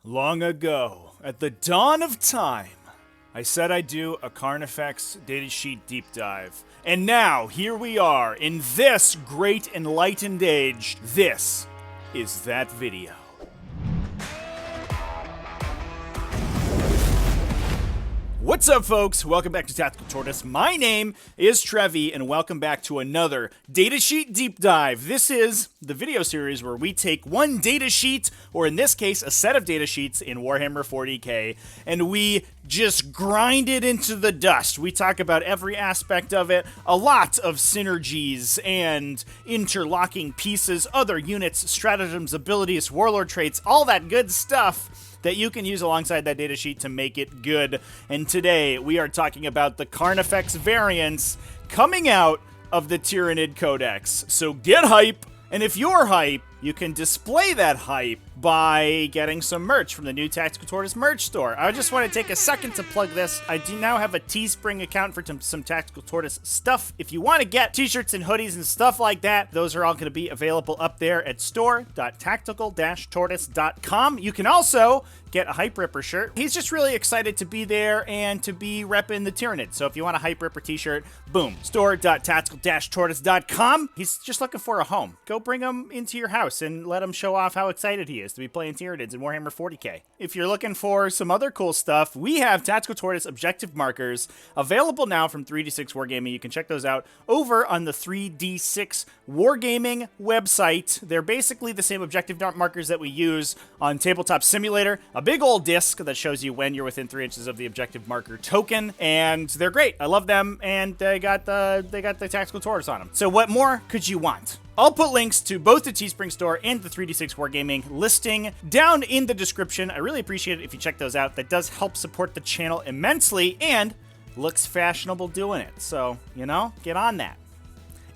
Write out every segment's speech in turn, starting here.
Long ago, at the dawn of time, I said I'd do a Carnifex datasheet deep dive. And now, here we are, in this great enlightened age. This is that video. What's up, folks? Welcome back to Tactical Tortoise. My name is Trevi, and welcome back to another datasheet deep dive. This is the video series where we take one datasheet, or in this case, a set of datasheets in Warhammer 40k, and we just grind it into the dust. We talk about every aspect of it, a lot of synergies and interlocking pieces, other units, stratagems, abilities, warlord traits, all that good stuff that you can use alongside that datasheet to make it good. And today we are talking about the Carnifex variants coming out of the Tyranid Codex. So get hype, and if you're hype, you can display that hype by getting some merch from the new Tactical Tortoise merch store. I just want to take a second to plug this. I do now have a Teespring account for some Tactical Tortoise stuff. If you want to get t-shirts and hoodies and stuff like that, those are all going to be available up there at store.tactical-tortoise.com. You can also get a Hype Ripper shirt. He's just really excited to be there and to be repping the Tyranid. So if you want a Hype Ripper t-shirt, boom, store.tactical-tortoise.com. He's just looking for a home. Go bring him into your house and let him show off how excited he is to be playing Tyranids in Warhammer 40k. If you're looking for some other cool stuff, we have Tactical Tortoise objective markers available now from 3D6 Wargaming. You can check those out over on the 3D6 Wargaming website. They're basically the same objective markers that we use on Tabletop Simulator. A big old disc that shows you when you're within 3 inches of the objective marker token, and they're great. I love them, and they got the Tactical Tortoise on them. So what more could you want? I'll put links to both the Teespring store and the 3D6 Wargaming listing down in the description. I really appreciate it if you check those out. That does help support the channel immensely and looks fashionable doing it. So, you know, get on that.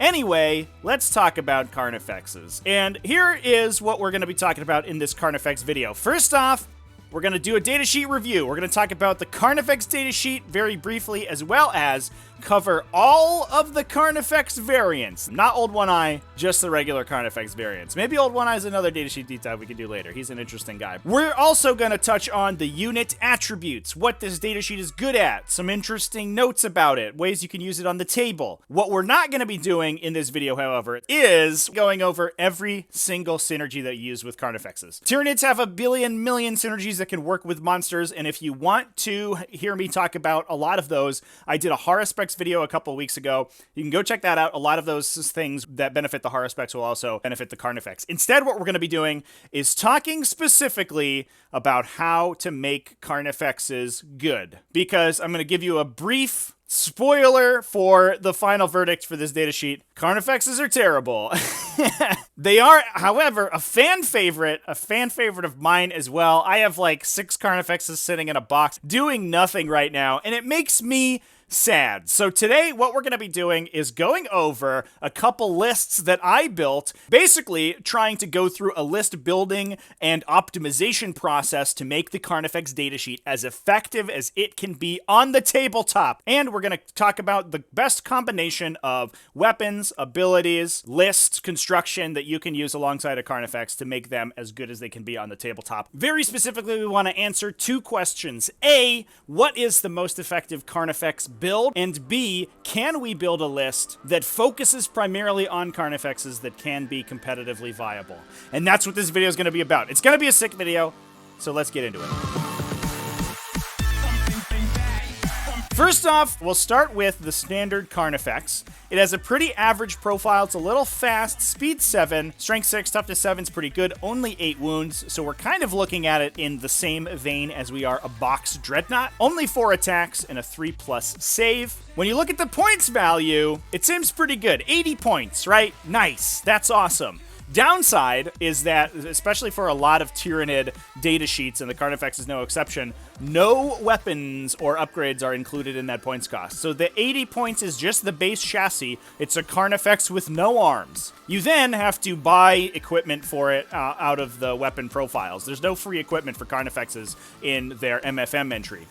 Anyway, let's talk about Carnifexes. And here is what we're going to be talking about in this Carnifex video. First off, we're going to do a datasheet review. We're going to talk about the Carnifex datasheet very briefly, as well as cover all of the Carnifex variants. Not Old One Eye, just the regular Carnifex variants. Maybe Old One Eye is another datasheet deep dive we can do later. He's an interesting guy. We're also going to touch on the unit attributes, what this datasheet is good at, some interesting notes about it, ways you can use it on the table. What we're not going to be doing in this video, however, is going over every single synergy that you use with Carnifexes. Tyranids have a billion million synergies that can work with monsters, and if you want to hear me talk about a lot of those, I did a horror specs video a couple of weeks ago. You can go check that out. A lot of those things that benefit the horror specs will also benefit the Carnifex. Instead, what we're going to be doing is talking specifically about how to make Carnifexes good, because I'm going to give you a brief spoiler for the final verdict for this datasheet. Carnifexes are terrible. They are, however, a fan favorite of mine as well. I have like 6 Carnifexes sitting in a box doing nothing right now, and it makes me sad. So today, what we're going to be doing is going over a couple lists that I built, basically trying to go through a list building and optimization process to make the Carnifex datasheet as effective as it can be on the tabletop. And we're going to talk about the best combination of weapons, abilities, list construction that you can use alongside a Carnifex to make them as good as they can be on the tabletop. Very specifically, we want to answer 2 questions. A, what is the most effective Carnifex build? And B, can we build a list that focuses primarily on Carnifexes that can be competitively viable? And that's what this video is going to be about. It's going to be a sick video, so let's get into it. First off, we'll start with the standard Carnifex. It has a pretty average profile. It's a little fast, speed 7, strength 6, toughness 7 is pretty good, only 8 wounds, so we're kind of looking at it in the same vein as we are a box dreadnought. Only 4 attacks and a 3+ save. When you look at the points value, it seems pretty good. 80 points, right? Nice. That's awesome. Downside is that, especially for a lot of Tyranid datasheets, and the Carnifex is no exception, no weapons or upgrades are included in that points cost. So the 80 points is just the base chassis. It's a Carnifex with no arms. You then have to buy equipment for it out of the weapon profiles. There's no free equipment for Carnifexes in their MFM entry.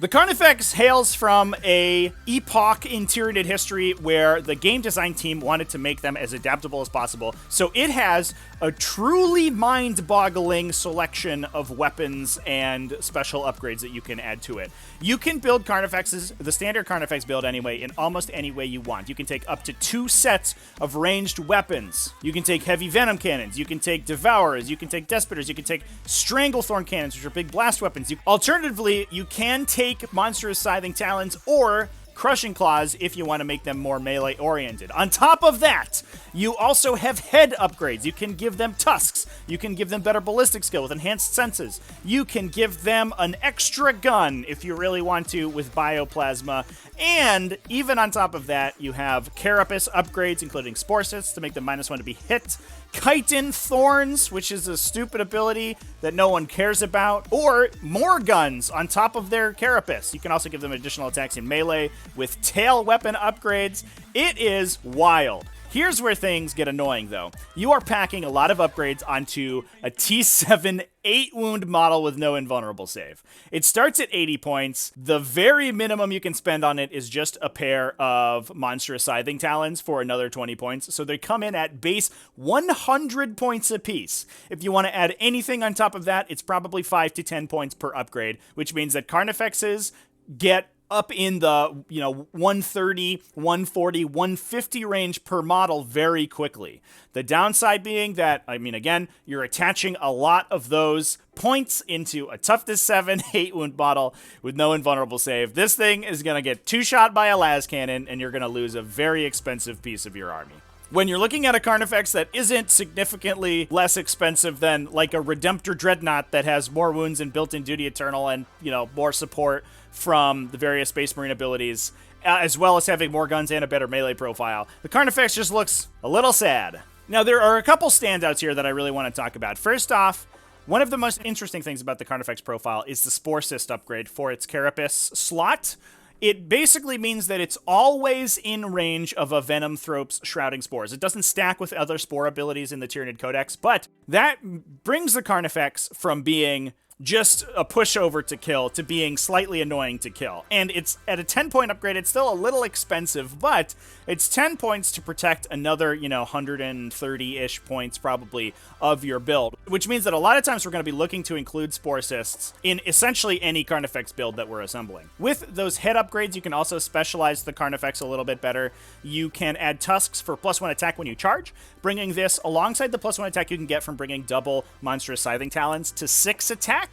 The Carnifex hails from a epoch in Tyranid history where the game design team wanted to make them as adaptable as possible, so it has a truly mind-boggling selection of weapons and special upgrades that you can add to it. You can build Carnifexes, the standard Carnifex build anyway, in almost any way you want. You can take up to 2 sets of ranged weapons. You can take heavy venom cannons, you can take devourers, you can take despoters, you can take stranglethorn cannons, which are big blast weapons. Alternatively, you can take monstrous scything talons or crushing claws if you want to make them more melee oriented. On top of that, you also have head upgrades. You can give them tusks. You can give them better ballistic skill with enhanced senses. You can give them an extra gun if you really want to with bioplasma. And even on top of that, you have carapace upgrades, including spore cysts to make them -1 to be hit, chitin thorns, which is a stupid ability that no one cares about, or more guns on top of their carapace. You can also give them additional attacks in melee with tail weapon upgrades. It is wild. Here's where things get annoying, though. You are packing a lot of upgrades onto a T7 8-wound model with no invulnerable save. It starts at 80 points. The very minimum you can spend on it is just a pair of monstrous scything talons for another 20 points. So they come in at base 100 points apiece. If you want to add anything on top of that, it's probably 5 to 10 points per upgrade, which means that Carnifexes get up in the 130, 140, 150 range per model very quickly. The downside being that, again, you're attaching a lot of those points into a toughness 7 8-wound model with no invulnerable save. This thing is going to get 2-shot by a las cannon, and you're going to lose a very expensive piece of your army. When you're looking at a Carnifex that isn't significantly less expensive than like a Redemptor Dreadnought that has more wounds and built-in Duty Eternal and, more support from the various Space Marine abilities, as well as having more guns and a better melee profile, the Carnifex just looks a little sad. Now, there are a couple standouts here that I really want to talk about. First off, one of the most interesting things about the Carnifex profile is the Spore Cyst upgrade for its carapace slot. It basically means that it's always in range of a Venom Thrope's Shrouding Spores. It doesn't stack with other spore abilities in the Tyranid Codex, but that brings the Carnifex from being just a pushover to kill to being slightly annoying to kill. And it's at a 10-point upgrade, it's still a little expensive, but it's 10 points to protect another, 130-ish points probably of your build, which means that a lot of times we're going to be looking to include Spore Cysts in essentially any Carnifex build that we're assembling. With those head upgrades, you can also specialize the Carnifex a little bit better. You can add tusks for +1 attack when you charge, bringing this alongside the +1 attack you can get from bringing double monstrous scything talons to 6 attacks,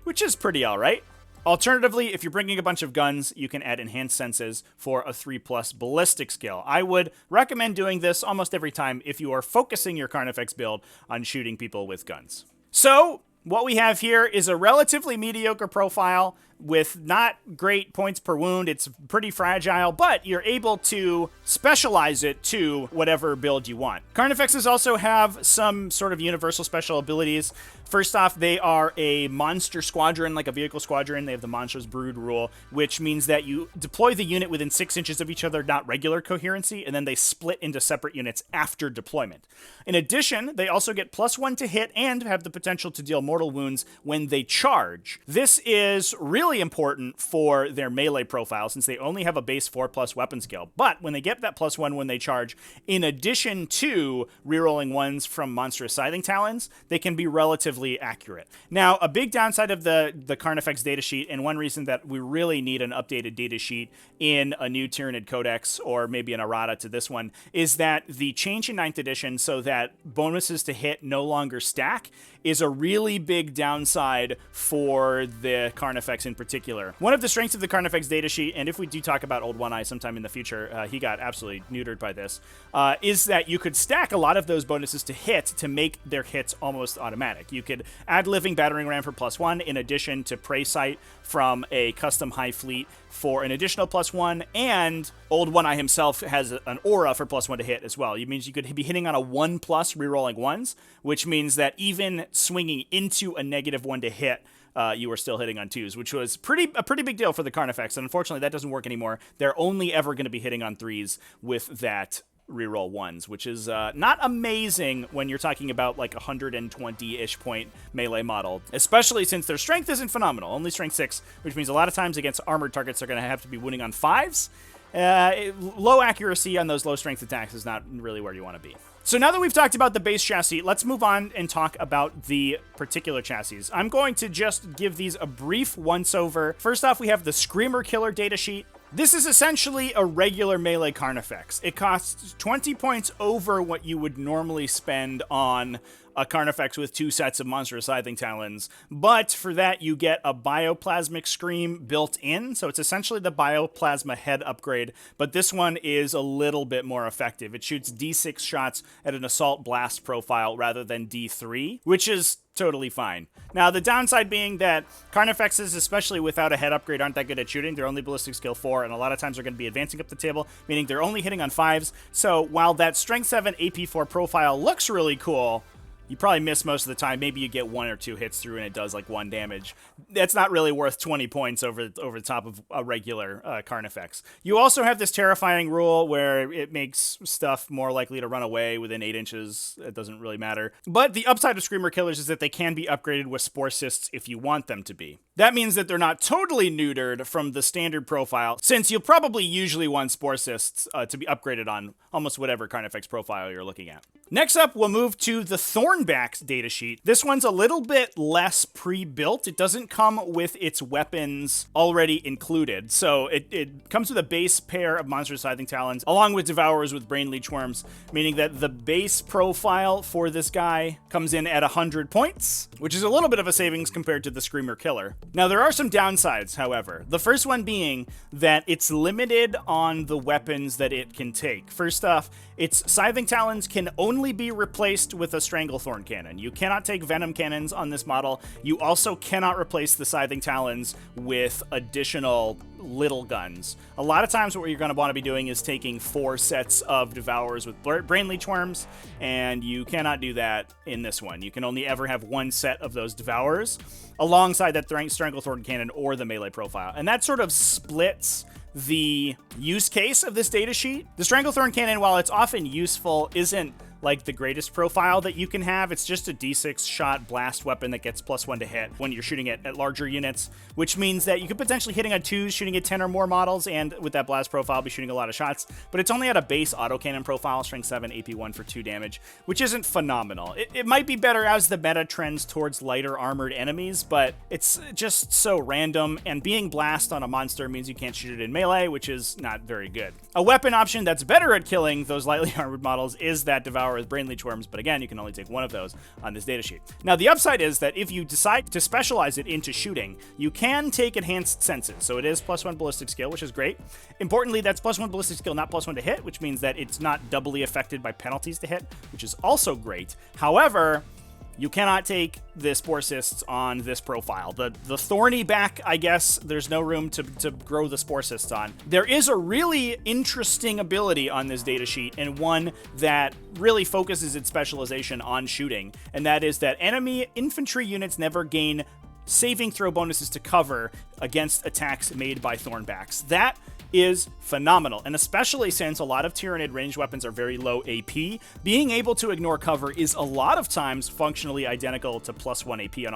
which is pretty alright. Alternatively, if you're bringing a bunch of guns, you can add enhanced senses for a 3+ ballistic skill. I would recommend doing this almost every time if you are focusing your Carnifex build on shooting people with guns. So, what we have here is a relatively mediocre profile with not great points per wound. It's pretty fragile, but you're able to specialize it to whatever build you want. Carnifexes also have some sort of universal special abilities. First off, they are a monster squadron, like a vehicle squadron. They have the Monstrous Brood rule, which means that you deploy the unit within 6 inches of each other, not regular coherency, and then they split into separate units after deployment. In addition, they also get +1 to hit and have the potential to deal mortal wounds when they charge. This is really important for their melee profile since they only have a base 4+ weapon skill. But when they get that +1 when they charge, in addition to rerolling ones from monstrous scything talons, they can be relatively accurate. Now, a big downside of the Carnifex datasheet, and one reason that we really need an updated datasheet in a new Tyranid Codex, or maybe an errata to this one, is that the change in 9th edition so that bonuses to hit no longer stack is a really big downside for the Carnifex in particular. One of the strengths of the Carnifex datasheet, and if we do talk about Old One-Eye sometime in the future, he got absolutely neutered by this, is that you could stack a lot of those bonuses to hit to make their hits almost automatic. You could add Living Battering Ram for +1 in addition to Prey Sight from a custom High Fleet for an additional +1, and Old One-Eye himself has an aura for +1 to hit as well. It means you could be hitting on a 1+ rerolling ones, which means that even swinging into a -1 to hit, you were still hitting on 2s, which was a pretty big deal for the Carnifex, and unfortunately that doesn't work anymore. They're only ever going to be hitting on 3s with that reroll 1s, which is not amazing when you're talking about like 120-ish point melee model, especially since their strength isn't phenomenal, only strength 6, which means a lot of times against armored targets they're going to have to be winning on 5s. Low accuracy on those low strength attacks is not really where you want to be. So now that we've talked about the base chassis, let's move on and talk about the particular chassis. I'm going to just give these a brief once-over. First off, we have the Screamer Killer datasheet. This is essentially a regular melee Carnifex. It costs 20 points over what you would normally spend on a Carnifex with 2 sets of monstrous scything talons, but for that you get a bioplasmic scream built in, so it's essentially the bioplasma head upgrade, but this one is a little bit more effective. It shoots D6 shots at an assault blast profile rather than D3, which is totally fine. Now, the downside being that Carnifexes, especially without a head upgrade, aren't that good at shooting. They're only ballistic skill 4, and a lot of times they're going to be advancing up the table, meaning they're only hitting on 5s. So while that strength 7 AP 4 profile looks really cool, you probably miss most of the time. Maybe you get 1 or 2 hits through and it does like 1 damage. That's not really worth 20 points over the top of a regular Carnifex. You also have this terrifying rule where it makes stuff more likely to run away within 8 inches. It doesn't really matter. But the upside of Screamer Killers is that they can be upgraded with Spore Cysts if you want them to be. That means that they're not totally neutered from the standard profile, since you'll probably usually want Spore Cysts to be upgraded on almost whatever Carnifex profile you're looking at. Next up, we'll move to the Thornbacks datasheet. This one's a little bit less pre-built. It doesn't come with its weapons already included. So it comes with a base pair of monstrous scything talons, along with Devourers with brain leech worms, meaning that the base profile for this guy comes in at 100 points, which is a little bit of a savings compared to the Screamer Killer. Now, there are some downsides, however. The first one being that it's limited on the weapons that it can take. First off, its scything talons can only be replaced with a Stranglethorn cannon. You cannot take venom cannons on this model. You also cannot replace the scything talons with additional little guns. A lot of times what you're going to want to be doing is taking 4 sets of Devourers with brain leech worms, and you cannot do that in this one. You can only ever have 1 set of those Devourers alongside that Stranglethorn cannon or the melee profile. And that sort of splits the use case of this datasheet. The Stranglethorn cannon, while it's often useful, isn't like the greatest profile that you can have. It's just a D6 shot blast weapon that gets +1 to hit when you're shooting at larger units, which means that you could potentially hitting on 2s, shooting at 10 or more models, and with that blast profile be shooting a lot of shots, but it's only at a base autocannon profile, strength 7, AP 1 for 2 damage, which isn't phenomenal. It might be better as the meta trends towards lighter armored enemies, but it's just so random, and being blast on a monster means you can't shoot it in melee, which is not very good. A weapon option that's better at killing those lightly armored models is that Devourer with brain leech worms, but again, you can only take 1 of those on this datasheet. Now, the upside is that if you decide to specialize it into shooting, you can take enhanced senses. So it is +1 ballistic skill, which is great. Importantly, that's +1 ballistic skill, not +1 to hit, which means that it's not doubly affected by penalties to hit, which is also great. However, you cannot take the Spore Cysts on this profile. The thorny back, I guess, there's no room to grow the Spore Cysts on. There is a really interesting ability on this datasheet, and one that really focuses its specialization on shooting, and that is that enemy infantry units never gain saving throw bonuses to cover against attacks made by Thornbacks. That is phenomenal, and especially since a lot of Tyranid ranged weapons are very low AP, being able to ignore cover is a lot of times functionally identical to +1 AP on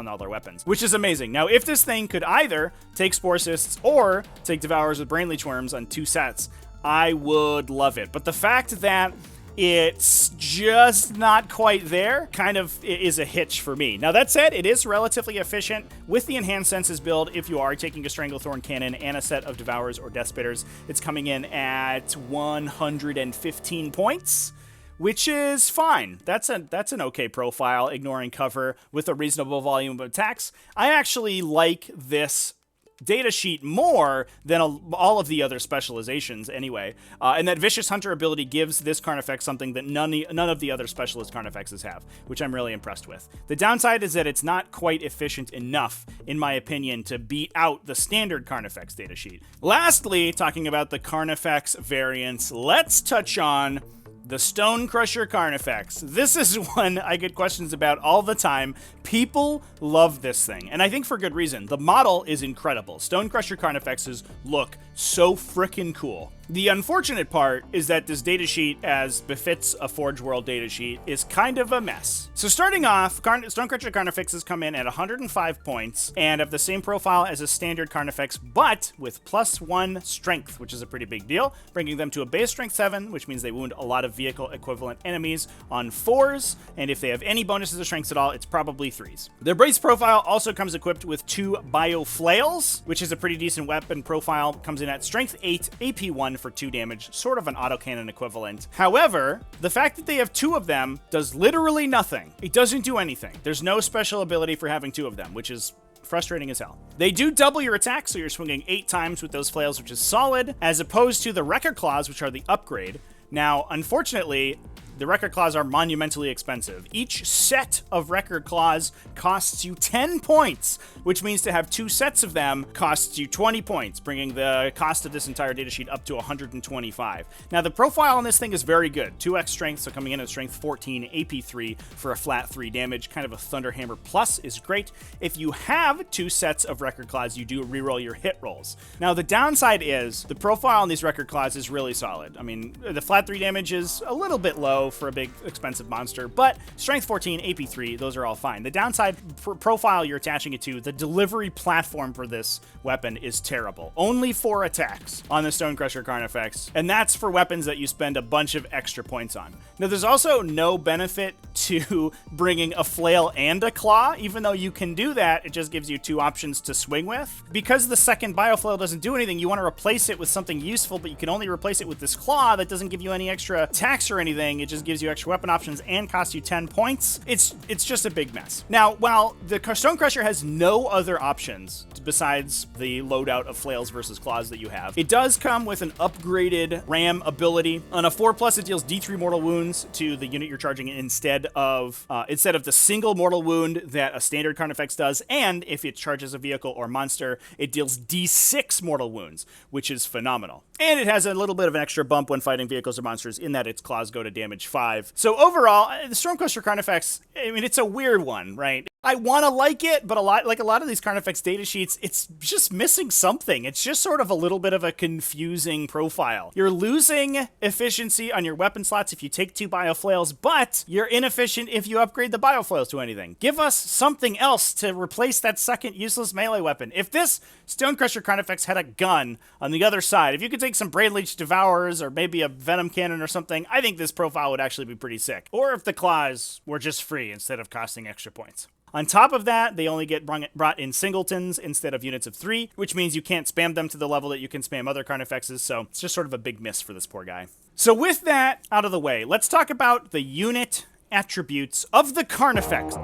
all their weapons, which is amazing. Now, if this thing could either take Spore Cysts or take Devourers with brain leech worms on 2 sets, I would love it. But the fact that it's just not quite there kind of is a hitch for me. Now, that said, it is relatively efficient with the enhanced senses build. If you are taking a Stranglethorn cannon and a set of Devourers or Death Spitters, it's coming in at 115 points, which is fine. That's an okay profile, ignoring cover with a reasonable volume of attacks. I actually like this datasheet more than all of the other specializations anyway, and that Vicious Hunter ability gives this Carnifex something that none of the other specialist Carnifexes have, which I'm really impressed with. The downside is that it's not quite efficient enough, in my opinion, to beat out the standard Carnifex datasheet. Lastly, talking about the Carnifex variants, let's touch on The Stone Crusher Carnifex. This is one I get questions about all the time. People love this thing, and I think for good reason. The model is incredible. Stone Crusher Carnifexes look so frickin' cool. The unfortunate part is that this datasheet, as befits a Forge World datasheet, is kind of a mess. So starting off, Stone Crusher Carnifexes come in at 105 points and have the same profile as a standard Carnifex, but with +1 strength, which is a pretty big deal, bringing them to a base strength 7, which means they wound a lot of vehicle equivalent enemies on 4s, and if they have any bonuses to strengths at all, it's probably 3s. Their base profile also comes equipped with 2 bio flails, which is a pretty decent weapon profile. Comes in at strength 8, AP 1 for 2 damage, sort of an autocannon equivalent. However, the fact that they have 2 of them does literally nothing. It doesn't do anything. There's no special ability for having 2 of them, which is frustrating as hell. They do double your attack, so you're swinging 8 times with those flails, which is solid, as opposed to the Record Claws, which are the upgrade. Now, unfortunately, the Record Claws are monumentally expensive. Each set of Record Claws costs you 10 points, which means to have 2 sets of them costs you 20 points, bringing the cost of this entire datasheet up to 125. Now, the profile on this thing is very good. 2x strength, so coming in at strength 14, AP 3 for a flat 3 damage. Kind of a Thunderhammer Plus is great. If you have 2 sets of Record Claws, you do reroll your hit rolls. Now, the downside is the profile on these Record Claws is really solid. I mean, the flat 3 damage is a little bit low for a big expensive monster, but strength 14, AP 3, those are all fine. The downside profile you're attaching it to, the delivery platform for this weapon is terrible. Only 4 attacks on the Stone Crusher Carnifex, and that's for weapons that you spend a bunch of extra points on. Now, there's also no benefit to bringing a flail and a claw. Even though you can do that, it just gives you 2 options to swing with. Because the second bioflail doesn't do anything, you want to replace it with something useful, but you can only replace it with this claw that doesn't give you any extra attacks or anything. It just gives you extra weapon options and costs you 10 points. It's just a big mess. Now, while the Stone Crusher has no other options besides the loadout of flails versus claws that you have, it does come with an upgraded ram ability. On a 4+, it deals D3 mortal wounds to the unit you're charging instead of the single mortal wound that a standard Carnifex does, and if it charges a vehicle or monster, it deals D6 mortal wounds, which is phenomenal. And it has a little bit of an extra bump when fighting vehicles or monsters in that its claws go to damage 5. So overall, the Stone Crusher Carnifex, I mean, it's a weird one, right? I want to like it, but a lot of these Carnifex datasheets, it's just missing something. It's just sort of a little bit of a confusing profile. You're losing efficiency on your weapon slots if you take 2 bioflails, but you're inefficient if you upgrade the bioflails to anything. Give us something else to replace that second useless melee weapon. If this Stone Crusher Carnifex had a gun on the other side, if you could take some Brainleech Devourers or maybe a Venom Cannon or something, I think this profile would actually be pretty sick. Or if the claws were just free instead of costing extra points. On top of that, they only get brought in singletons instead of units of 3, which means you can't spam them to the level that you can spam other Carnifexes, so it's just sort of a big miss for this poor guy. So with that out of the way, let's talk about the unit attributes of the Carnifex.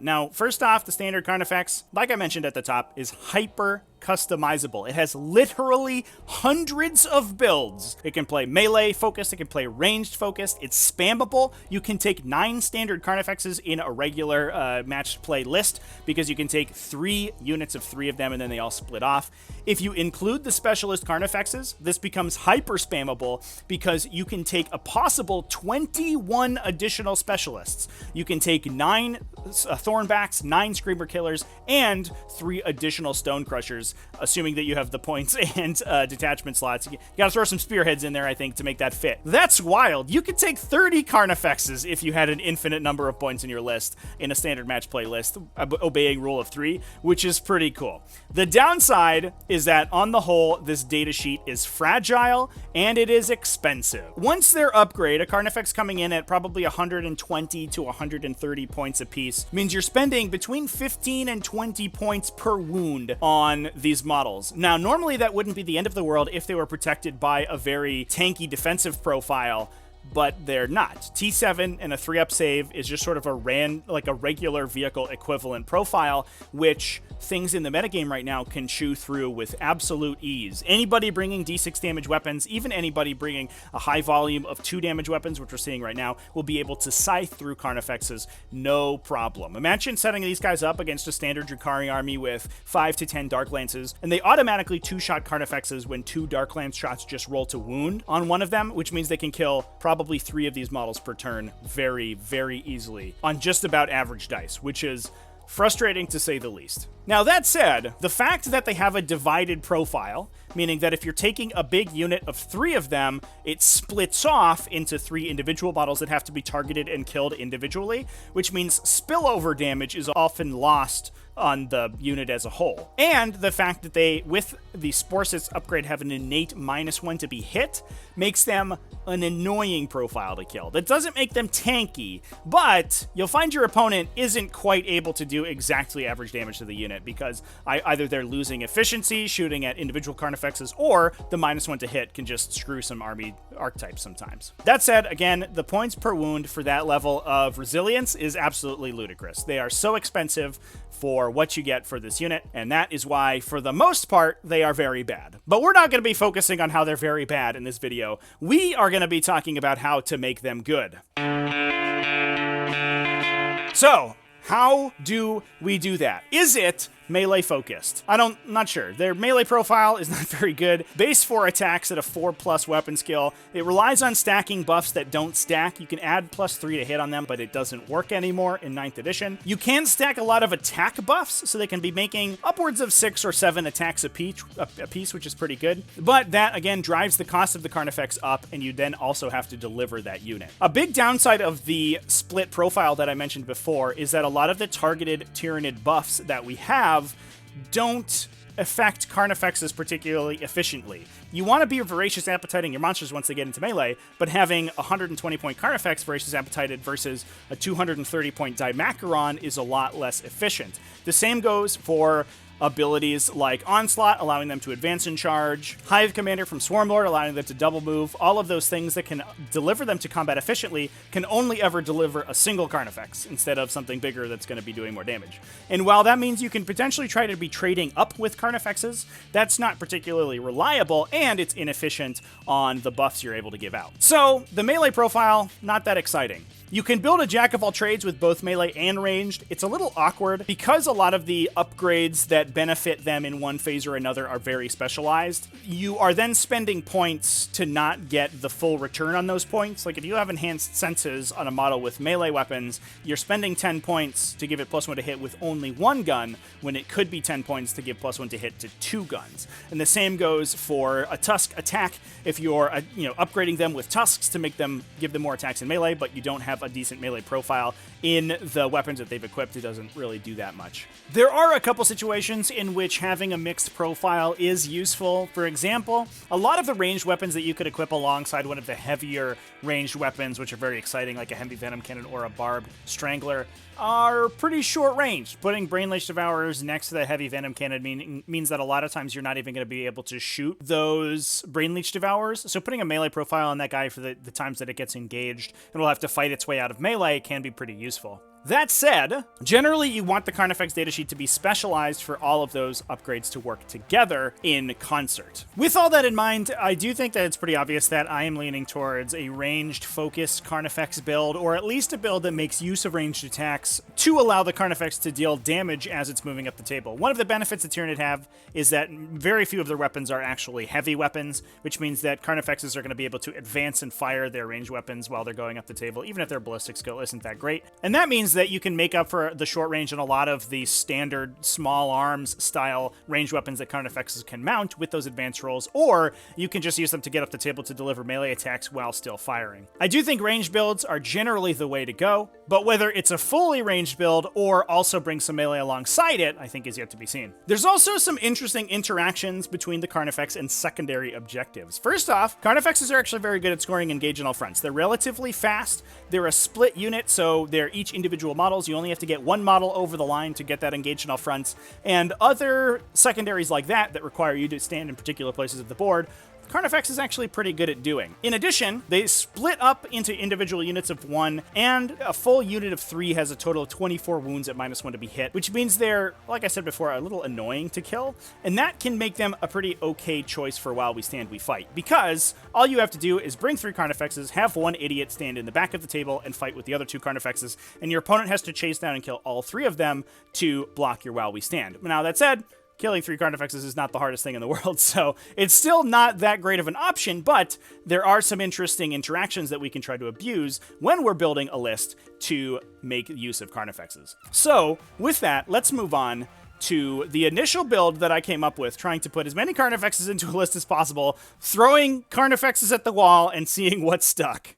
Now, first off, the standard Carnifex, like I mentioned at the top, is hyper customizable. It has literally hundreds of builds. It can play melee focused, it can play ranged focused, it's spammable. You can take 9 standard Carnifexes in a regular matched play list because you can take 3 units of 3 of them and then they all split off. If you include the specialist Carnifexes, this becomes hyper spammable because you can take a possible 21 additional specialists. You can take 9 Thornbacks, 9 Screamer Killers, and 3 additional Stone Crushers, assuming that you have the points and detachment slots. You gotta throw some Spearheads in there, I think, to make that fit. That's wild. You could take 30 Carnifexes if you had an infinite number of points in your list in a standard match play list, obeying rule of 3, which is pretty cool. The downside is that, on the whole, this datasheet is fragile and it is expensive. Once their upgrade, a Carnifex coming in at probably 120 to 130 points apiece, means you're spending between 15 and 20 points per wound on these models. Now, normally that wouldn't be the end of the world if they were protected by a very tanky defensive profile, but they're not. T7 and a 3-up save is just sort of a regular vehicle equivalent profile, which things in the metagame right now can chew through with absolute ease. Anybody bringing D6 damage weapons, even anybody bringing a high volume of 2 damage weapons, which we're seeing right now, will be able to scythe through Carnifexes no problem. Imagine setting these guys up against a standard Drukhari army with 5 to 10 Dark Lances, and they automatically 2-shot Carnifexes when 2 Dark Lance shots just roll to wound on one of them, which means they can kill probably 3 of these models per turn very, very easily on just about average dice, which is frustrating to say the least. Now, that said, the fact that they have a divided profile, meaning that if you're taking a big unit of 3 of them, it splits off into 3 individual models that have to be targeted and killed individually, which means spillover damage is often lost on the unit as a whole. And the fact that they, with the Sporcits upgrade, have an innate -1 to be hit, makes them an annoying profile to kill. That doesn't make them tanky, but you'll find your opponent isn't quite able to do exactly average damage to the unit because either they're losing efficiency shooting at individual Carnifexes, or the -1 to hit can just screw some army archetypes sometimes. That said, again, the points per wound for that level of resilience is absolutely ludicrous. They are so expensive for what you get for this unit, and that is why, for the most part, they are very bad. But we're not going to be focusing on how they're very bad in this video. We are going to be talking about how to make them good. So, how do we do that? Is it melee focused? Not sure. Their melee profile is not very good. Base 4 attacks at a 4+ weapon skill. It relies on stacking buffs that don't stack. You can add +3 to hit on them, but it doesn't work anymore in 9th edition. You can stack a lot of attack buffs, so they can be making upwards of 6 or 7 attacks a piece, which is pretty good. But that, again, drives the cost of the Carnifex up, and you then also have to deliver that unit. A big downside of the split profile that I mentioned before is that a lot of the targeted Tyranid buffs that we have don't affect Carnifexes particularly efficiently. You want to be voracious appetiting your monsters once they get into melee, but having a 120-point Carnifex voracious appetited versus a 230-point Dimacaron is a lot less efficient. The same goes for abilities like Onslaught, allowing them to advance and charge, Hive Commander from Swarmlord, allowing them to double move. All of those things that can deliver them to combat efficiently can only ever deliver a single Carnifex instead of something bigger that's going to be doing more damage. And while that means you can potentially try to be trading up with Carnifexes, that's not particularly reliable, and it's inefficient on the buffs you're able to give out. So, the melee profile, not that exciting. You can build a jack of all trades with both melee and ranged. It's a little awkward because a lot of the upgrades that benefit them in one phase or another are very specialized. You are then spending points to not get the full return on those points. Like if you have enhanced senses on a model with melee weapons, you're spending 10 points to give it +1 to hit with only 1 gun, when it could be 10 points to give +1 to hit to 2 guns. And the same goes for a Tusk attack. If you're upgrading them with Tusks to give them more attacks in melee, but you don't have a decent melee profile in the weapons that they've equipped, it doesn't really do that much. There are a couple situations in which having a mixed profile is useful. For example, a lot of the ranged weapons that you could equip alongside one of the heavier ranged weapons, which are very exciting, like a Heavy Venom Cannon or a Barbed Strangler, are pretty short range. Putting Brainleech Devourers next to the Heavy Venom Cannon means that a lot of times you're not even going to be able to shoot those Brainleech Devourers. So putting a melee profile on that guy for the times that it gets engaged and will have to fight its way out of melee can be pretty useful. That said, generally you want the Carnifex datasheet to be specialized for all of those upgrades to work together in concert. With all that in mind, I do think that it's pretty obvious that I am leaning towards a ranged, focused Carnifex build, or at least a build that makes use of ranged attacks to allow the Carnifex to deal damage as it's moving up the table. One of the benefits that Tyranid have is that very few of their weapons are actually heavy weapons, which means that Carnifexes are going to be able to advance and fire their ranged weapons while they're going up the table, even if their ballistic skill isn't that great. And that means that you can make up for the short range in a lot of the standard small arms style ranged weapons that Carnifexes can mount with those advanced rolls, or you can just use them to get up the table to deliver melee attacks while still firing. I do think ranged builds are generally the way to go, but whether it's a fully ranged build or also bring some melee alongside it, I think is yet to be seen. There's also some interesting interactions between the Carnifex and secondary objectives. First off, Carnifexes are actually very good at scoring engage on all fronts. They're relatively fast, they're a split unit, so they're each individual models. You only have to get one model over the line to get that engaged on all fronts, and other secondaries like that require you to stand in particular places of the board Carnifex is actually pretty good at doing. In addition, they split up into individual units of 1, and a full unit of 3 has a total of 24 wounds at -1 to be hit, which means they're, like I said before, a little annoying to kill, and that can make them a pretty okay choice for While We Stand, We Fight, because all you have to do is bring 3 Carnifexes, have one idiot stand in the back of the table, and fight with the other 2 Carnifexes, and your opponent has to chase down and kill all 3 of them to block your While We Stand. Now, that said, killing 3 Carnifexes is not the hardest thing in the world, so it's still not that great of an option, but there are some interesting interactions that we can try to abuse when we're building a list to make use of Carnifexes. So, with that, let's move on to the initial build that I came up with, trying to put as many Carnifexes into a list as possible, throwing Carnifexes at the wall and seeing what stuck.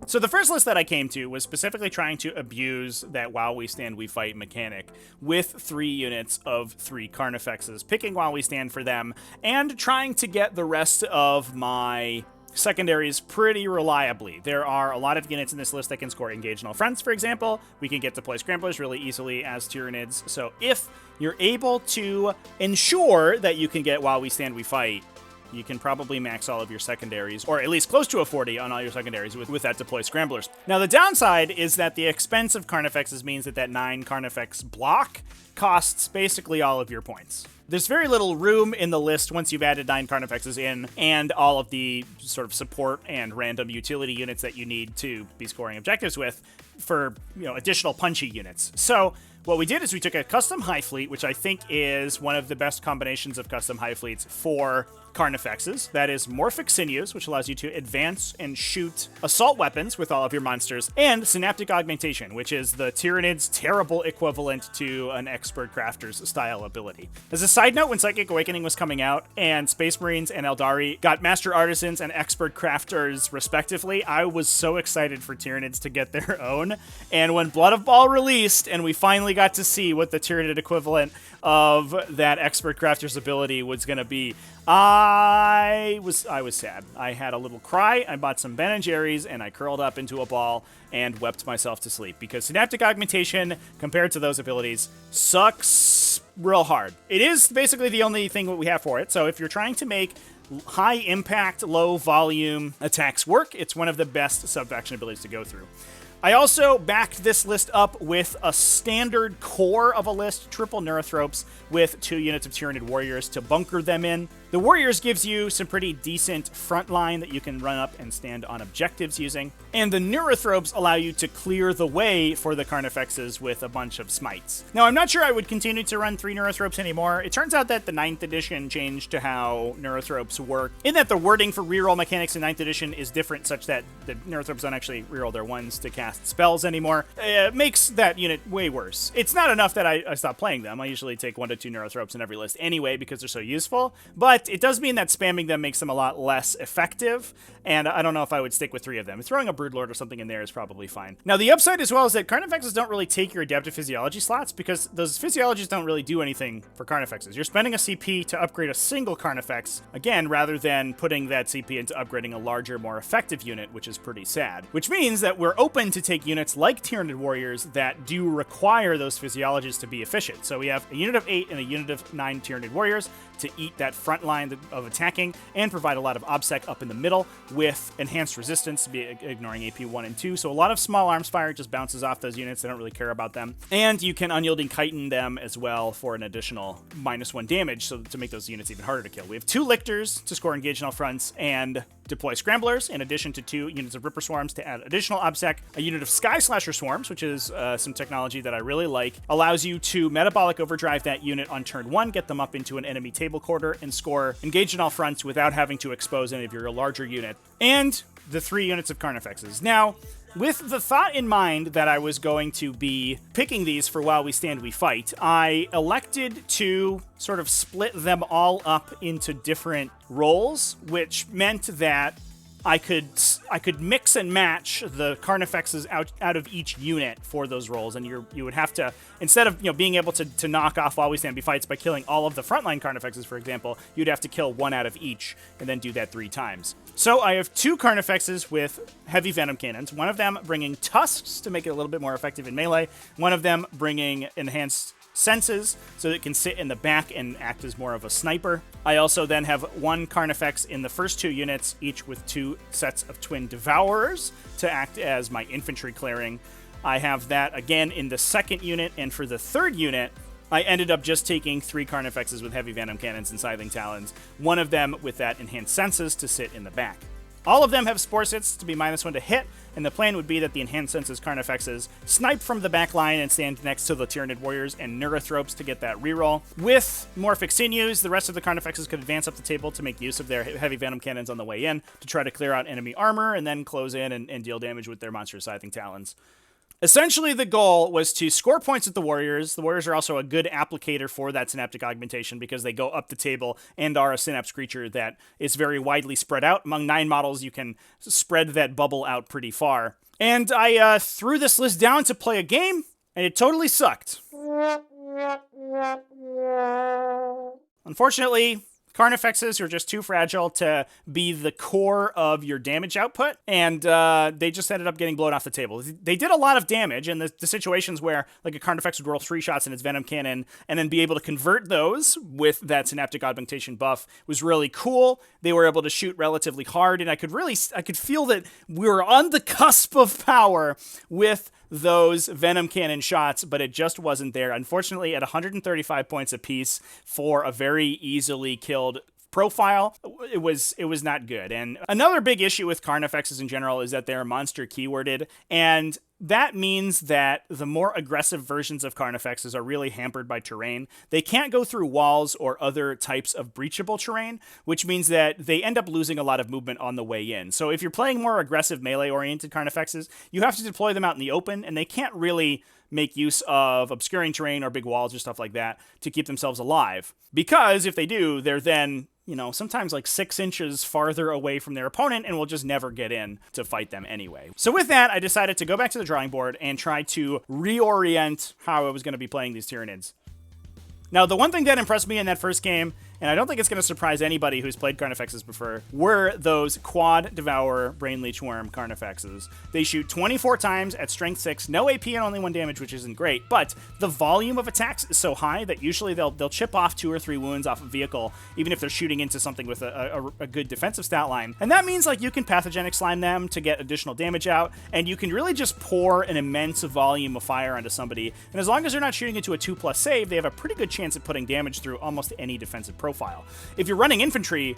So the first list that I came to was specifically trying to abuse that While We Stand, We Fight mechanic with 3 units of 3 Carnifexes, picking While We Stand for them, and trying to get the rest of my secondaries pretty reliably. There are a lot of units in this list that can score Engage in All Fronts, for example. We can get Deploy Scramblers really easily as Tyranids. So if you're able to ensure that you can get While We Stand, We Fight, you can probably max all of your secondaries, or at least close to a 40 on all your secondaries with that Deploy Scramblers. Now, the downside is that the expense of Carnifexes means that 9 Carnifex block costs basically all of your points. There's very little room in the list once you've added 9 Carnifexes in, and all of the sort of support and random utility units that you need to be scoring objectives with for, additional punchy units. So what we did is we took a custom high fleet, which I think is one of the best combinations of custom high fleets for Carnifexes. That is Morphic Sinews, which allows you to advance and shoot assault weapons with all of your monsters, and Synaptic Augmentation, which is the Tyranid's terrible equivalent to an Expert Crafter's style ability. As a side note, when Psychic Awakening was coming out, and Space Marines and Eldari got Master Artisans and Expert Crafters respectively, I was so excited for Tyranids to get their own, and when Blood of Baal released, and we finally got to see what the Tyranid equivalent of that Expert Crafter's ability was going to be, I was sad. I had a little cry, I bought some Ben & Jerry's, and I curled up into a ball and wept myself to sleep, because Synaptic Augmentation, compared to those abilities, sucks real hard. It is basically the only thing that we have for it, so if you're trying to make high impact, low volume attacks work, it's one of the best sub-faction abilities to go through. I also backed this list up with a standard core of a list, triple Neurothropes with 2 units of Tyranid Warriors to bunker them in. The Warriors gives you some pretty decent front line that you can run up and stand on objectives using, and the Neurothropes allow you to clear the way for the Carnifexes with a bunch of smites. Now, I'm not sure I would continue to run 3 Neurothropes anymore. It turns out that the 9th edition changed to how Neurothropes work, in that the wording for reroll mechanics in 9th edition is different, such that the Neurothropes don't actually reroll their 1s to cast spells anymore. It makes that unit way worse. It's not enough that I stop playing them. I usually take 1 to 2 Neurothropes in every list anyway because they're so useful, but it does mean that spamming them makes them a lot less effective, and I don't know if I would stick with 3 of them. Throwing a Broodlord or something in there is probably fine. Now, the upside as well is that Carnifexes don't really take your Adaptive Physiology slots, because those physiologies don't really do anything for Carnifexes. You're spending a CP to upgrade a single Carnifex, again, rather than putting that CP into upgrading a larger, more effective unit, which is pretty sad. Which means that we're open to take units like Tyranid Warriors that do require those physiologies to be efficient. So we have a unit of 8 and a unit of 9 Tyranid Warriors to eat that front line of attacking and provide a lot of OBSEC up in the middle with enhanced resistance, ignoring AP 1 and 2. So a lot of small arms fire just bounces off those units. They don't really care about them. And you can Unyielding Chitin them as well for an additional -1 damage, so to make those units even harder to kill. We have 2 Lictors to score Engage in All Fronts and Deploy Scramblers, in addition to 2 units of Ripper Swarms to add additional OBSEC. A unit of Sky Slasher Swarms, which is some technology that I really like, allows you to Metabolic Overdrive that unit on turn 1, get them up into an enemy table quarter, and score Engage in All Fronts without having to expose any of your larger unit. And the 3 units of Carnifexes. Now, with the thought in mind that I was going to be picking these for While We Stand, We Fight, I elected to sort of split them all up into different roles, which meant that I could mix and match the Carnifexes out of each unit for those roles, and you would have to, instead of being able to knock off While We Stand Be Fights by killing all of the frontline Carnifexes, for example, you'd have to kill 1 out of each and then do that 3 times. So I have 2 Carnifexes with heavy venom cannons, one of them bringing tusks to make it a little bit more effective in melee, one of them bringing enhanced senses, so it can sit in the back and act as more of a sniper. I also then have 1 Carnifex in the first 2 units, each with 2 sets of Twin Devourers to act as my infantry clearing. I have that again in the second unit, and for the third unit, I ended up just taking 3 Carnifexes with Heavy Venom Cannons and Scything Talons, one of them with that Enhanced Senses to sit in the back. All of them have Spore Sits to be -1 to hit, and the plan would be that the Enhanced Senses Carnifexes snipe from the back line and stand next to the Tyranid Warriors and Neurothropes to get that reroll. With Morphic Sinews, the rest of the Carnifexes could advance up the table to make use of their Heavy Venom Cannons on the way in to try to clear out enemy armor and then close in and deal damage with their monstrous Scything Talons. Essentially, the goal was to score points at the Warriors. The Warriors are also a good applicator for that Synaptic Augmentation because they go up the table and are a Synapse creature that is very widely spread out. Among 9 models, you can spread that bubble out pretty far. And I threw this list down to play a game, and it totally sucked. Unfortunately, Carnifexes are just too fragile to be the core of your damage output, and they just ended up getting blown off the table. They did a lot of damage, and the situations where like a Carnifex would roll 3 shots in its Venom Cannon and then be able to convert those with that Synaptic Augmentation buff was really cool. They were able to shoot relatively hard, and I could feel that we were on the cusp of power with those Venom Cannon shots, but it just wasn't there. Unfortunately, at 135 points apiece for a very easily killed profile, it was not good. And another big issue with Carnifexes in general is that they're monster keyworded, and that means that the more aggressive versions of Carnifexes are really hampered by terrain. They can't go through walls or other types of breachable terrain, which means that they end up losing a lot of movement on the way in. So if you're playing more aggressive melee-oriented Carnifexes, you have to deploy them out in the open, and they can't really make use of obscuring terrain or big walls or stuff like that to keep themselves alive. Because if they do, they're then, sometimes like 6 inches farther away from their opponent and will just never get in to fight them anyway. So with that, I decided to go back to the drawing board and try to reorient how I was going to be playing these Tyranids. Now, the one thing that impressed me in that first game, and I don't think it's going to surprise anybody who's played Carnifexes before, were those Quad Devour Brain Leech Worm Carnifexes. They shoot 24 times at Strength 6, no AP and only 1 damage, which isn't great, but the volume of attacks is so high that usually they'll chip off 2 or 3 wounds off a vehicle, even if they're shooting into something with a good defensive stat line. And that means like you can Pathogenic Slime them to get additional damage out, and you can really just pour an immense volume of fire onto somebody, and as long as they're not shooting into a 2+ save, they have a pretty good chance at putting damage through almost any defensive profile. If you're running infantry,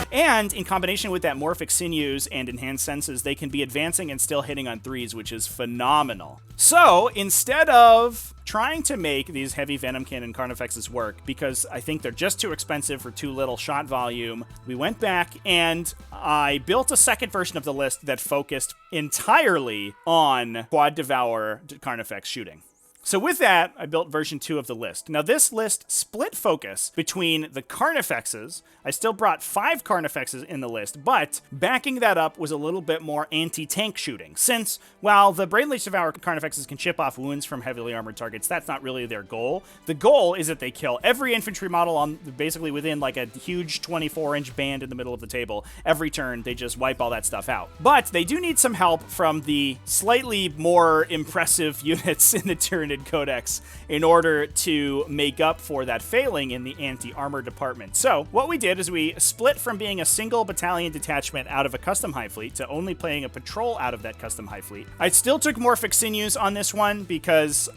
and in combination with that Morphic Sinews and Enhanced Senses, they can be advancing and still hitting on 3s, which is phenomenal. So instead of trying to make these Heavy Venom Cannon Carnifexes work, because I think they're just too expensive for too little shot volume, we went back and I built a second version of the list that focused entirely on Quad Devour Carnifex shooting. So with that, I built version 2 of the list. Now this list split focus between the Carnifexes. I still brought 5 Carnifexes in the list, but backing that up was a little bit more anti-tank shooting, since while the Brain Leech Devour Carnifexes can chip off wounds from heavily armored targets, that's not really their goal. The goal is that they kill every infantry model on basically within like a huge 24-inch band in the middle of the table. Every turn, they just wipe all that stuff out. But they do need some help from the slightly more impressive units in the Tyranid Codex in order to make up for that failing in the anti-armor department. So what we did is we split from being a single battalion detachment out of a custom high fleet to only playing a patrol out of that custom high fleet. I still took Morphic Sinews on this one because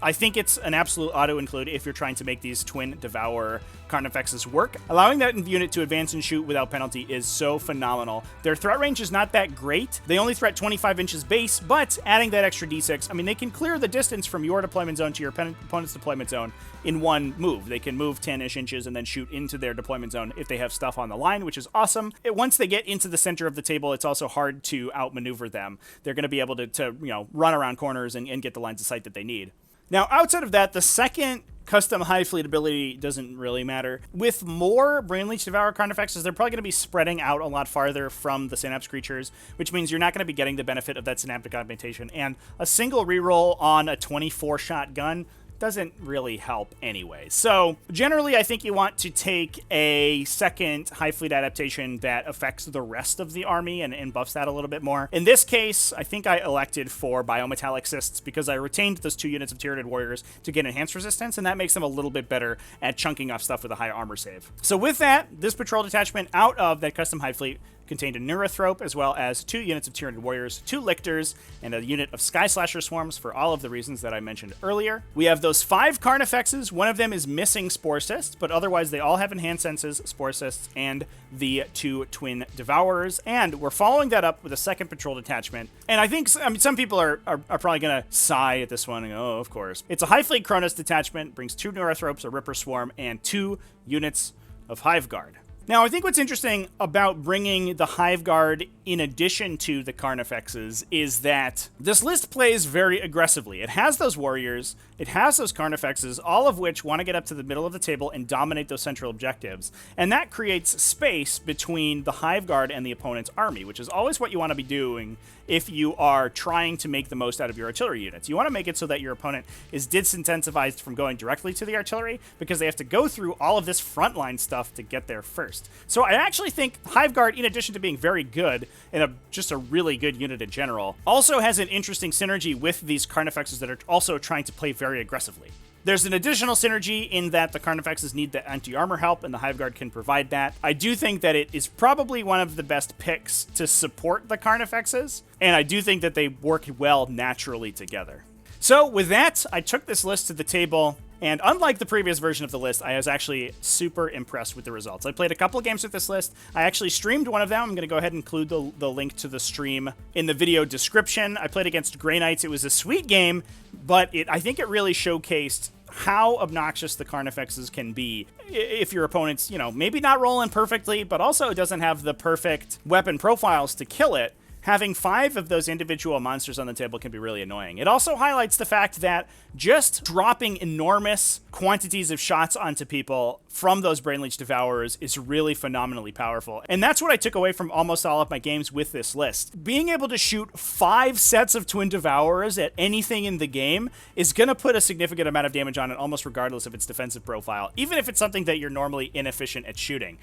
I think it's an absolute auto-include if you're trying to make these Twin Devour Carnifexes work. Allowing that unit to advance and shoot without penalty is so phenomenal. Their threat range is not that great. They only threat 25 inches base, but adding that extra d6, I mean, they can clear the distance from your deployment zone to your opponent's deployment zone in one move. They can move 10-ish inches and then shoot into their deployment zone if they have stuff on the line, which is awesome. Once they get into the center of the table, it's also hard to outmaneuver them. They're going to be able to run around corners and get the lines of sight that they need. Now, outside of that, the second custom high fleet ability doesn't really matter. With more Brain Leech Devour Carnifexes, they're probably going to be spreading out a lot farther from the Synapse creatures, which means you're not going to be getting the benefit of that Synaptic Augmentation. And a single reroll on a 24-shot gun doesn't really help anyway. So generally, I think you want to take a second Hive Fleet adaptation that affects the rest of the army and buffs that a little bit more. In this case, I think I elected for Biometallic Cysts because I retained those 2 units of Tyranid warriors to get enhanced resistance, and that makes them a little bit better at chunking off stuff with a high armor save. So with that, this patrol detachment out of that custom Hive Fleet contained a Neurothrope, as well as 2 units of Tyranid warriors, 2 Lictors, and a unit of Sky Slasher swarms for all of the reasons that I mentioned earlier. We have those 5 Carnifexes. One of them is missing Spore Cysts, but otherwise they all have enhanced senses, Spore Cysts, and the 2 Twin Devourers. And we're following that up with a second patrol detachment. And I think, some people are probably going to sigh at this one and go, oh, of course. It's a Hive Fleet Cronus detachment, brings 2 Neurothropes, a Ripper Swarm, and 2 units of Hive Guard. Now, I think what's interesting about bringing the Hive Guard in addition to the Carnifexes is that this list plays very aggressively. It has those warriors, it has those Carnifexes, all of which want to get up to the middle of the table and dominate those central objectives. And that creates space between the Hive Guard and the opponent's army, which is always what you want to be doing if you are trying to make the most out of your artillery units. You want to make it so that your opponent is disincentivized from going directly to the artillery because they have to go through all of this frontline stuff to get there first. So I actually think Hive Guard, in addition to being very good and just a really good unit in general, also has an interesting synergy with these Carnifexes that are also trying to play very aggressively. There's an additional synergy in that the Carnifexes need the anti-armor help, and the Hive Guard can provide that. I do think that it is probably one of the best picks to support the Carnifexes, and I do think that they work well naturally together. So with that, I took this list to the table, and unlike the previous version of the list, I was actually super impressed with the results. I played a couple of games with this list. I actually streamed one of them. I'm going to go ahead and include the link to the stream in the video description. I played against Grey Knights. It was a sweet game, but I think it really showcased how obnoxious the Carnifexes can be if your opponent's, maybe not rolling perfectly, but also doesn't have the perfect weapon profiles to kill it. Having 5 of those individual monsters on the table can be really annoying. It also highlights the fact that just dropping enormous quantities of shots onto people from those Brainleech Devourers is really phenomenally powerful. And that's what I took away from almost all of my games with this list. Being able to shoot 5 sets of Twin Devourers at anything in the game is going to put a significant amount of damage on it, almost regardless of its defensive profile, even if it's something that you're normally inefficient at shooting.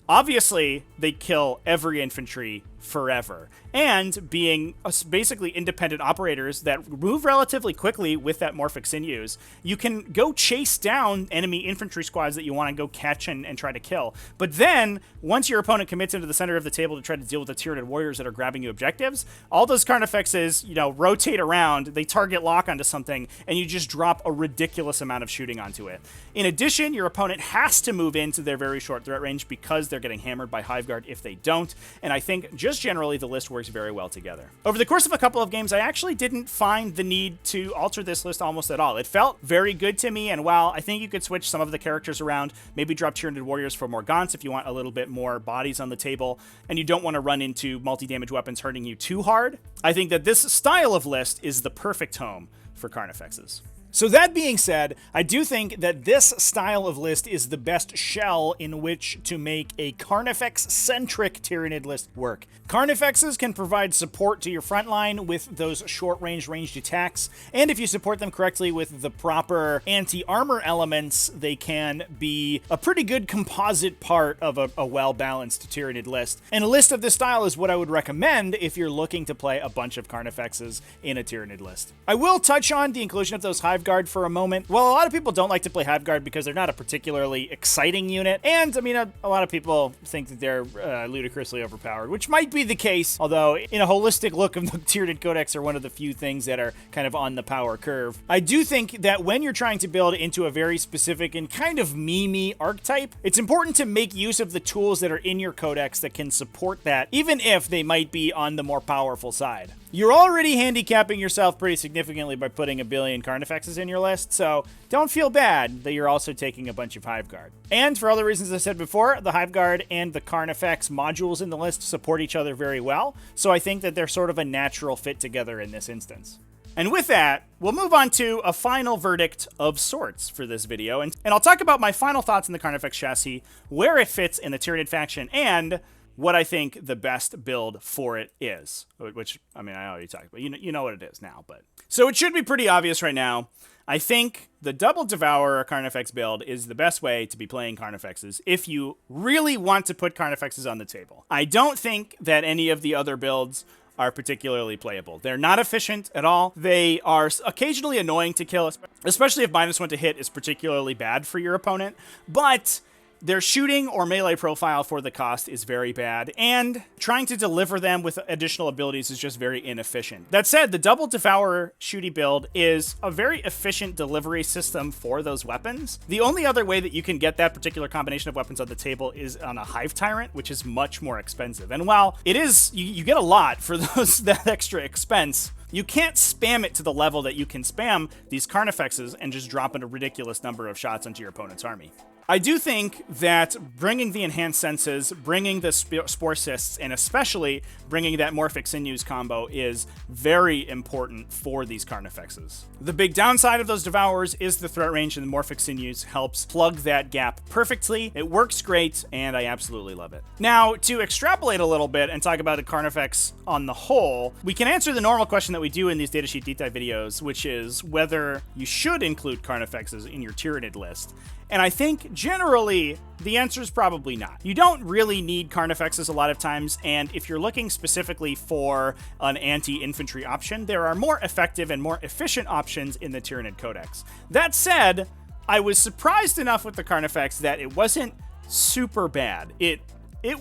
Obviously, they kill every infantry forever. And being basically independent operators that move relatively quickly with that morphic sinews, you can go chase down enemy infantry squads that you want to go catch and try to kill. But then, once your opponent commits into the center of the table to try to deal with the Tyranid warriors that are grabbing you objectives, all those Carnifexes, rotate around, they target lock onto something, and you just drop a ridiculous amount of shooting onto it. In addition, your opponent has to move into their very short threat range because they're getting hammered by Hive Guard if they don't, and I think just generally the list works very well together. Over the course of a couple of games, I actually didn't find the need to alter this list almost at all. It felt very good to me, and while I think you could switch some of the characters around, maybe drop Tyranid warriors for more gaunts if you want a little bit more bodies on the table, and you don't want to run into multi-damage weapons hurting you too hard, I think that this style of list is the perfect home for Carnifexes. So that being said, I do think that this style of list is the best shell in which to make a Carnifex-centric Tyranid list work. Carnifexes can provide support to your front line with those short-range ranged attacks, and if you support them correctly with the proper anti-armor elements, they can be a pretty good composite part of a well-balanced Tyranid list. And a list of this style is what I would recommend if you're looking to play a bunch of Carnifexes in a Tyranid list. I will touch on the inclusion of those Hive Guard for a moment. Well, a lot of people don't like to play Hive Guard because they're not a particularly exciting unit, and a lot of people think that they're ludicrously overpowered, which might be the case, although in a holistic look of the Tyranid Codex are one of the few things that are kind of on the power curve. I do think that when you're trying to build into a very specific and kind of meme-y archetype, it's important to make use of the tools that are in your codex that can support that, even if they might be on the more powerful side. You're already handicapping yourself pretty significantly by putting a billion Carnifexes in your list, so don't feel bad that you're also taking a bunch of Hive Guard. And for all the reasons I said before, the Hive Guard and the Carnifex modules in the list support each other very well, so I think that they're sort of a natural fit together in this instance. And with that, we'll move on to a final verdict of sorts for this video, and I'll talk about my final thoughts on the Carnifex chassis, where it fits in the Tyranid faction, and what I think the best build for it is, which, I mean, I already talked about. You know what it is now, but... So it should be pretty obvious right now. I think the Double Devourer Carnifex build is the best way to be playing Carnifexes if you really want to put Carnifexes on the table. I don't think that any of the other builds are particularly playable. They're not efficient at all. They are occasionally annoying to kill, especially if -1 to hit is particularly bad for your opponent, but their shooting or melee profile for the cost is very bad, and trying to deliver them with additional abilities is just very inefficient. That said, the Double Devourer shooty build is a very efficient delivery system for those weapons. The only other way that you can get that particular combination of weapons on the table is on a Hive Tyrant, which is much more expensive. And while it is, you get a lot for that extra expense, you can't spam it to the level that you can spam these Carnifexes and just drop in a ridiculous number of shots onto your opponent's army. I do think that bringing the Enhanced Senses, bringing the Spore Cysts, and especially bringing that Morphic Sinews combo is very important for these Carnifexes. The big downside of those Devourers is the threat range, and the Morphic Sinews helps plug that gap perfectly. It works great, and I absolutely love it. Now, to extrapolate a little bit and talk about a Carnifex on the whole, we can answer the normal question that we do in these Datasheet deep dive videos, which is whether you should include Carnifexes in your Tyranid list. And I think, generally, the answer is probably not. You don't really need Carnifexes a lot of times, and if you're looking specifically for an anti-infantry option, there are more effective and more efficient options in the Tyranid Codex. That said, I was surprised enough with the Carnifex that it wasn't super bad. It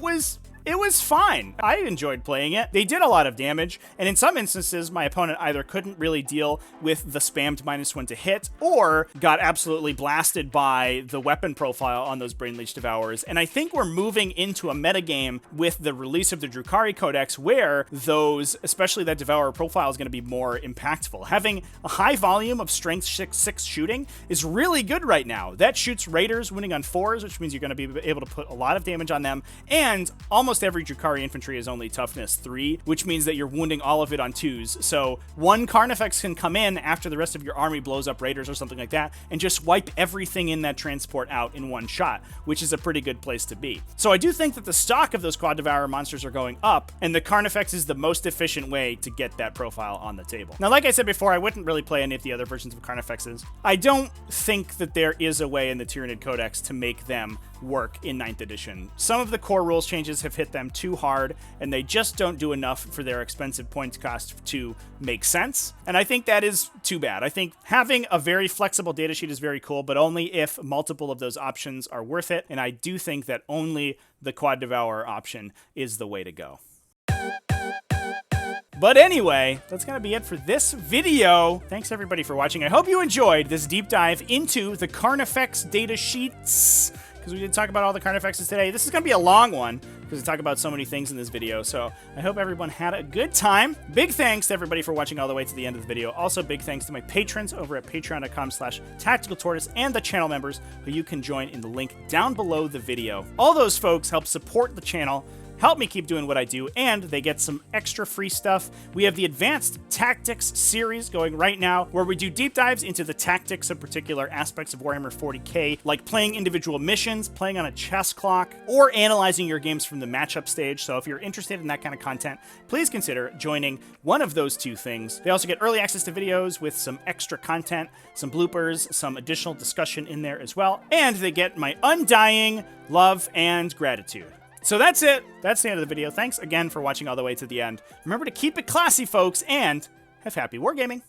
was fine. I enjoyed playing it. They did a lot of damage, and in some instances, my opponent either couldn't really deal with the spammed -1 to hit, or got absolutely blasted by the weapon profile on those Brainleech Devourers. And I think we're moving into a metagame with the release of the Drukhari Codex, where those, especially that Devourer profile, is going to be more impactful. Having a high volume of Strength 6 shooting is really good right now. That shoots Raiders winning on 4s, which means you're going to be able to put a lot of damage on them, and almost every Drukhari infantry is only toughness 3, which means that you're wounding all of it on 2s. So one Carnifex can come in after the rest of your army blows up Raiders or something like that and just wipe everything in that transport out in one shot, which is a pretty good place to be. So I do think that the stock of those Quad Devourer monsters are going up, and the Carnifex is the most efficient way to get that profile on the table. Now, like I said before, I wouldn't really play any of the other versions of Carnifexes. I don't think that there is a way in the Tyranid Codex to make them work in 9th edition. Some of the core rules changes have hit them too hard, and they just don't do enough for their expensive points cost to make sense. And I think that is too bad. I think having a very flexible datasheet is very cool, but only if multiple of those options are worth it. And I do think that only the Quad Devourer option is the way to go. But anyway, that's going to be it for this video. Thanks everybody for watching. I hope you enjoyed this deep dive into the Carnifex datasheets, because we did talk about all the Carnifexes today. This is going to be a long one, because we talk about so many things in this video, so I hope everyone had a good time. Big thanks to everybody for watching all the way to the end of the video. Also, big thanks to my patrons over at patreon.com/tacticaltortoise and the channel members, who you can join in the link down below the video. All those folks help support the channel, help me keep doing what I do, and they get some extra free stuff. We have the Advanced Tactics series going right now, where we do deep dives into the tactics of particular aspects of Warhammer 40k, like playing individual missions, playing on a chess clock, or analyzing your games from the matchup stage. So if you're interested in that kind of content, please consider joining one of those two things. They also get early access to videos with some extra content, some bloopers, some additional discussion in there as well, and they get my undying love and gratitude. So that's it. That's the end of the video. Thanks again for watching all the way to the end. Remember to keep it classy, folks, and have happy wargaming.